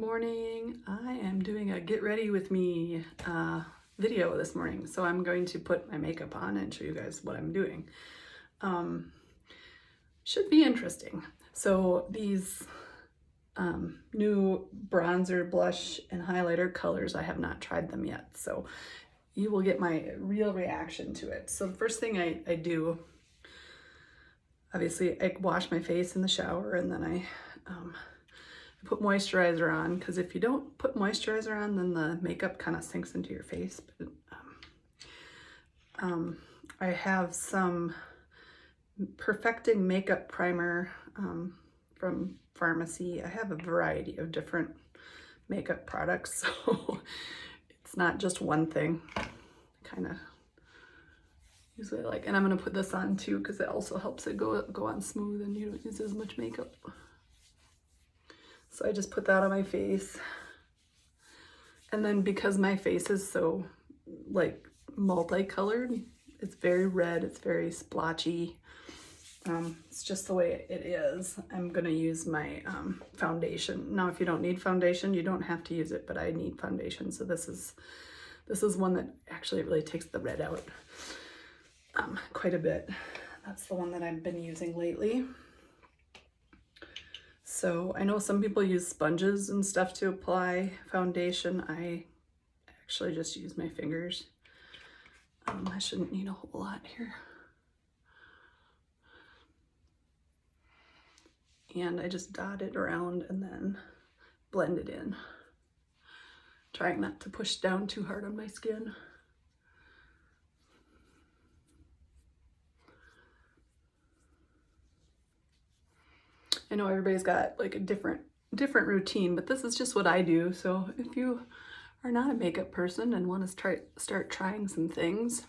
morning. I am doing a get ready with me video this morning. So I'm going to put my makeup on and show you guys what I'm doing. Should be interesting. So these new bronzer, blush, and highlighter colors, I have not tried them yet. So you will get my real reaction to it. So the first thing I do, obviously I wash my face in the shower, and then I put moisturizer on, because if you don't put moisturizer on, then the makeup kind of sinks into your face. But I have some Perfecting Makeup Primer from pharmacy. I have a variety of different makeup products, so it's not just one thing. Kind of usually like, and I'm gonna put this on too because it also helps it go on smooth and you don't use as much makeup. So I just put that on my face. And then because my face is so like multicolored, it's very red, it's very splotchy. It's just the way it is. I'm gonna use my foundation. Now, if you don't need foundation, you don't have to use it, but I need foundation. So this is one that actually really takes the red out quite a bit. That's the one that I've been using lately. So I know some people use sponges and stuff to apply foundation. I actually just use my fingers. I shouldn't need a whole lot here. And I just dot it around and then blend it in. Trying not to push down too hard on my skin. I know everybody's got like a different routine, but this is just what I do. So if you are not a makeup person and want to start trying some things,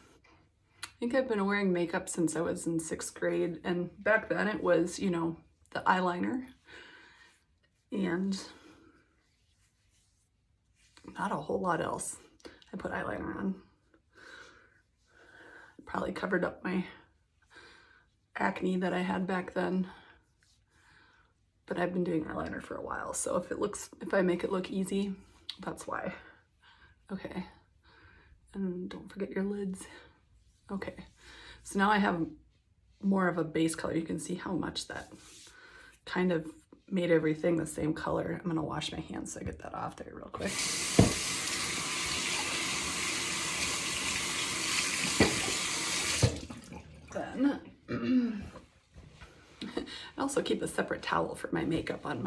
I think I've been wearing makeup since I was in 6th grade, and back then it was, you know, the eyeliner and not a whole lot else. I put eyeliner on. Probably covered up my acne that I had back then. But I've been doing eyeliner for a while, so if I make it look easy, that's why. Okay, and don't forget your lids. Okay, so now I have more of a base color. You can see how much that kind of made everything the same color. I'm gonna wash my hands so I get that off there real quick. Then I also keep a separate towel for my makeup on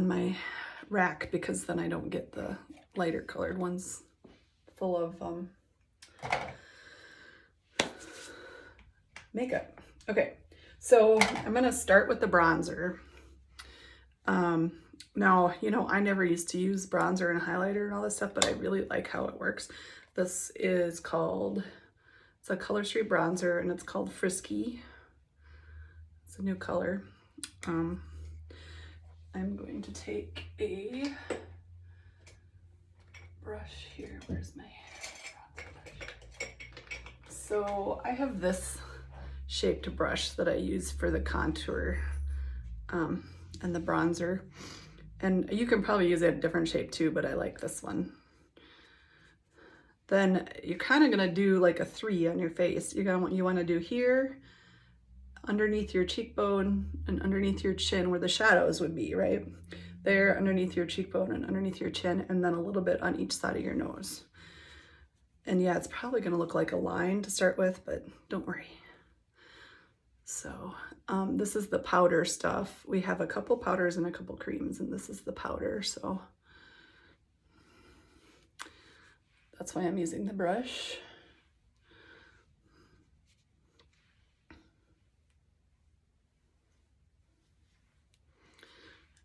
my rack, because then I don't get the lighter colored ones full of makeup. Okay, so I'm gonna start with the bronzer. Now, you know, I never used to use bronzer and highlighter and all this stuff, but I really like how it works. This is called, it's a Color Street bronzer, and it's called Frisky. It's a new color. I'm going to take a brush here. Where's my bronzer brush? So I have this shaped brush that I use for the contour and the bronzer. And you can probably use a different shape too, but I like this one. Then you're kind of gonna do like a 3 on your face. You want to do here, underneath your cheekbone, and underneath your chin where the shadows would be, right? There, underneath your cheekbone and underneath your chin, and then a little bit on each side of your nose. And yeah, it's probably gonna look like a line to start with, but don't worry. So this is the powder stuff. We have a couple powders and a couple creams, and this is the powder, so that's why I'm using the brush.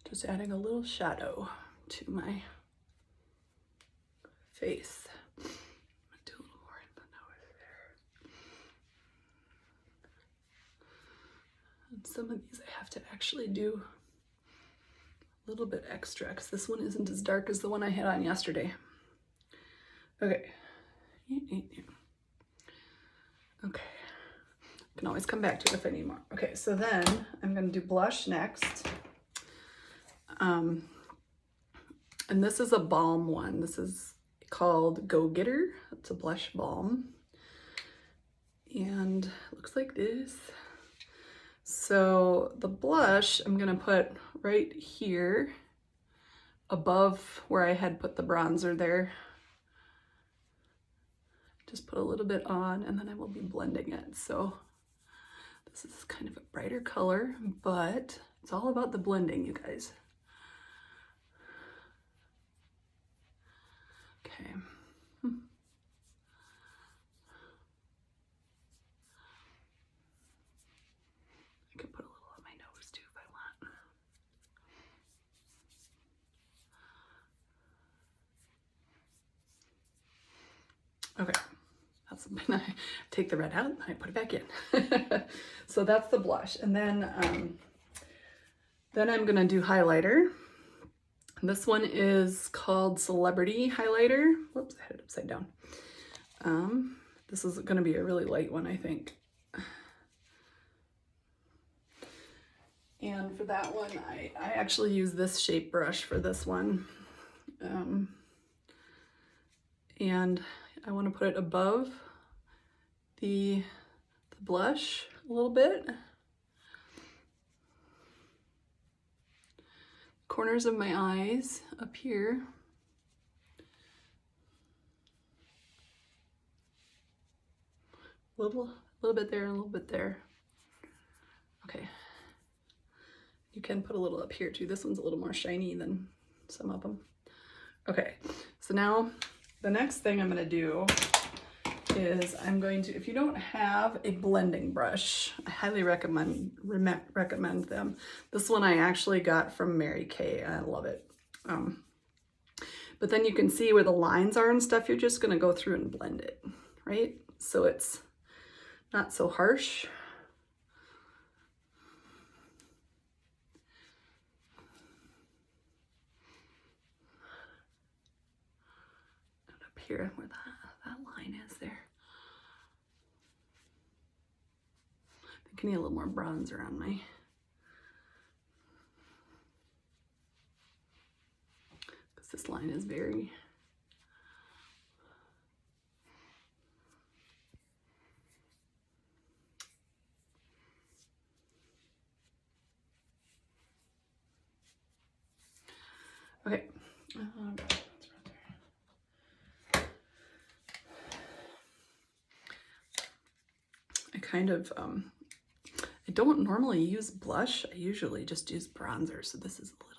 Just adding a little shadow to my face. I'm gonna do a little more in the nose there. And some of these I have to actually do a little bit extra because this one isn't as dark as the one I had on yesterday. Okay. Okay. I can always come back to it if I need more. Okay, so then I'm gonna do blush next. And this is a balm one. This is called Go Getter. It's a blush balm. And it looks like this. So the blush I'm gonna put right here above where I had put the bronzer there. Just put a little bit on and then I will be blending it. So this is kind of a brighter color, but it's all about the blending, you guys. Okay. I could put a little on my nose too if I want. Okay. That's when I take the red out and I put it back in. So that's the blush. And then I'm gonna do highlighter. This one is called Celebrity Highlighter. Whoops, I had it upside down. This is gonna be a really light one, I think. And for that one, I actually use this shape brush for this one. And I want to put it above the blush a little bit. Corners of my eyes up here. A little bit there and a little bit there. Okay. You can put a little up here too. This one's a little more shiny than some of them. Okay, so now the next thing I'm gonna do is I'm going to, if you don't have a blending brush, I highly recommend them. This one I actually got from Mary Kay. I love it. But then you can see where the lines are and stuff. You're just gonna go through and blend it, right? So it's not so harsh. And up here where that line is there. I think I need a little more bronzer on my, because this line is very, okay. I kind of, I don't normally use blush. I usually just use bronzer. So this is a little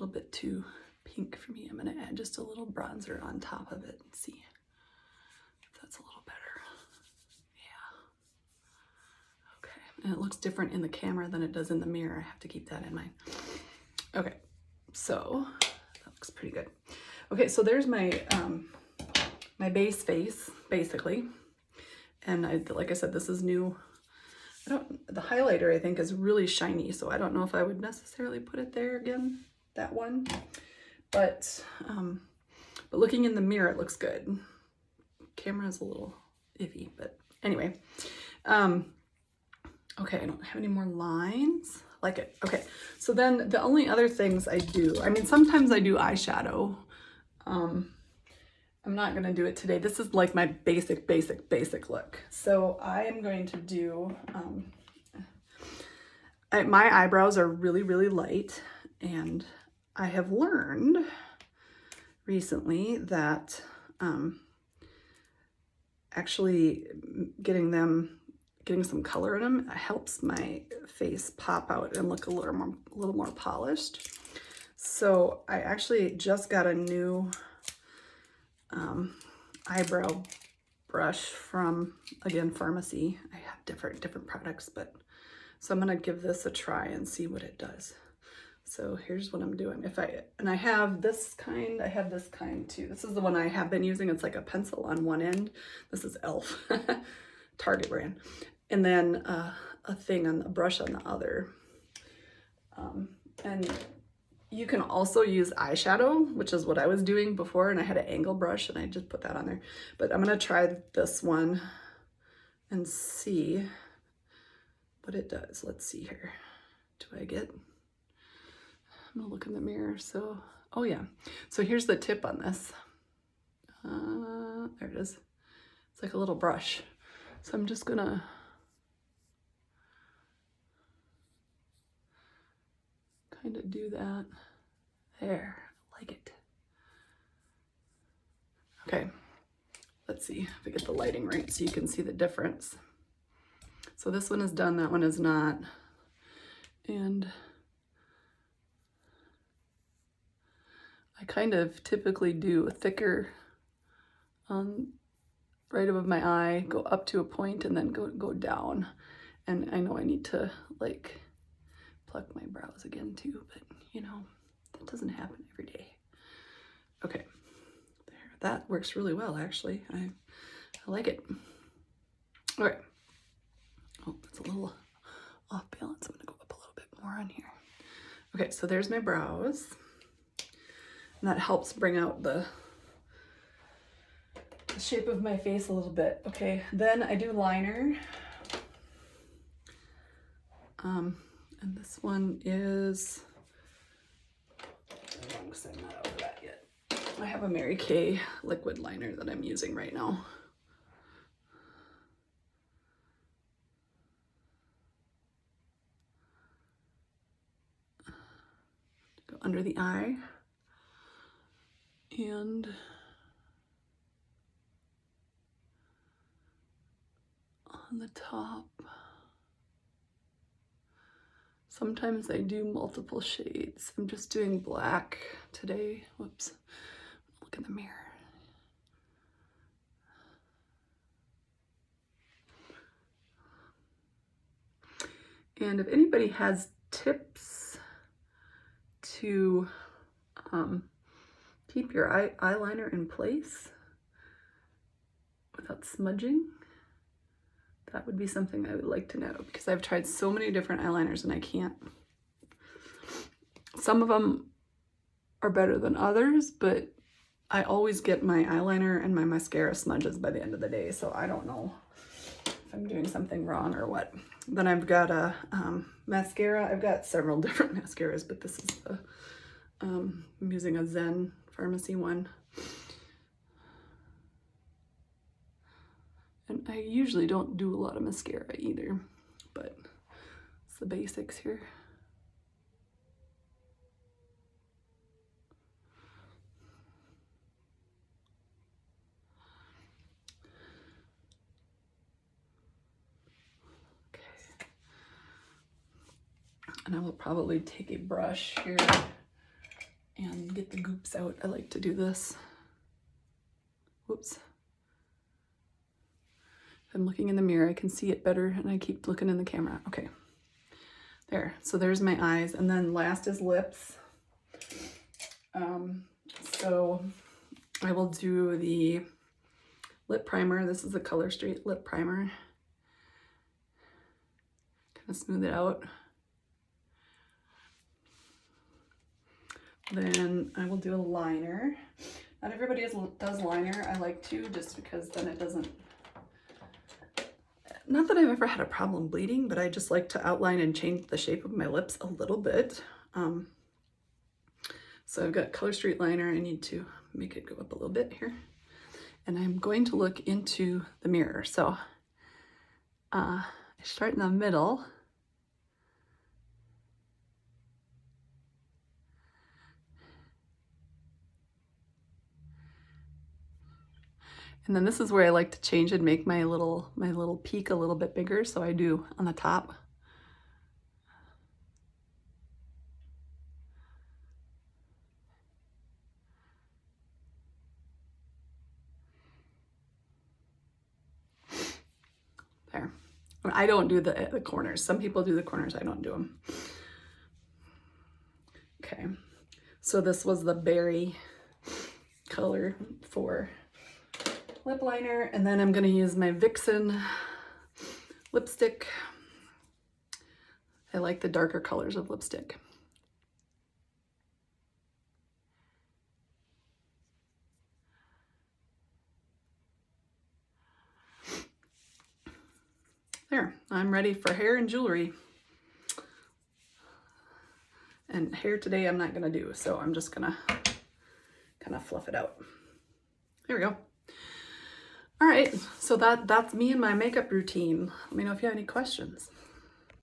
bit too pink for me. I'm gonna add just a little bronzer on top of it and see if that's a little better. Yeah. Okay, and it looks different in the camera than it does in the mirror. I have to keep that in mind. Okay, so that looks pretty good. Okay, so there's my my base face, basically. And like I said, this is new. The highlighter I think is really shiny, so I don't know if I would necessarily put it there again, that one. But looking in the mirror, it looks good. Camera's a little iffy, but anyway. Okay, I don't have any more lines. Like it. Okay, so then the only other things I do, I mean, sometimes I do eyeshadow. I'm not gonna do it today. This is like my basic look. So I am going to do, my eyebrows are really light, and I have learned recently that actually getting some color in them helps my face pop out and look a little more polished. So I actually just got a new eyebrow brush from, again, Pharmacy. I have different products, but so I'm gonna give this a try and see what it does. So here's what I'm doing. I have this kind, I have this kind too. This is the one I have been using. It's like a pencil on one end. This is e.l.f. Target brand. And then a thing on the brush on the other. And you can also use eyeshadow, which is what I was doing before, and I had an angle brush and I just put that on there. But I'm gonna try this one and see what it does. Let's see here. Do I get I'm gonna look in the mirror. So, oh yeah. So here's the tip on this. There it is. It's like a little brush. So I'm just gonna kind of do that. There, I like it. Okay, let's see if I get the lighting right so you can see the difference. So this one is done, that one is not. And I kind of typically do a thicker right above my eye, go up to a point and then go down. And I know I need to like pluck my brows again too, but you know, that doesn't happen every day. Okay, there, that works really well actually. I like it. All right. Oh, it's a little off balance. I'm gonna go up a little bit more on here. Okay, so there's my brows. And that helps bring out the shape of my face a little bit. Okay, then I do liner. And this one is, I'm not over that yet. I have a Mary Kay liquid liner that I'm using right now. Go under the eye and on the top. Sometimes I do multiple shades. I'm just doing black today. Whoops, look in the mirror. And if anybody has tips to keep your eyeliner in place without smudging, that would be something I would like to know, because I've tried so many different eyeliners and I can't. Some of them are better than others, but I always get my eyeliner and my mascara smudges by the end of the day, so I don't know if I'm doing something wrong or what. Then I've got a mascara. I've got several different mascaras, but this is the, I'm using a Zen Pharmacy one. And I usually don't do a lot of mascara either, but it's the basics here. Okay. And I will probably take a brush here and get the goops out. I like to do this. Whoops. I'm looking in the mirror, I can see it better, and I keep looking in the camera. Okay, there. So there's my eyes, and then last is lips. So I will do the lip primer. This is the Color Street lip primer. Kind of smooth it out. Then I will do a liner. Not everybody does liner. I like to, just because then it doesn't. Not that I've ever had a problem bleeding, but I just like to outline and change the shape of my lips a little bit. So I've got Color Street liner. I need to make it go up a little bit here. And I'm going to look into the mirror. So I start in the middle. And then this is where I like to change and make my little peak a little bit bigger. So I do on the top. There. I don't do the corners. Some people do the corners. I don't do them. Okay. So this was the berry color for lip liner, and then I'm going to use my Vixen lipstick. I like the darker colors of lipstick. There, I'm ready for hair and jewelry. And hair today I'm not gonna do, so I'm just gonna kind of fluff it out. There we go. All right, so that's me and my makeup routine. Let me know if you have any questions.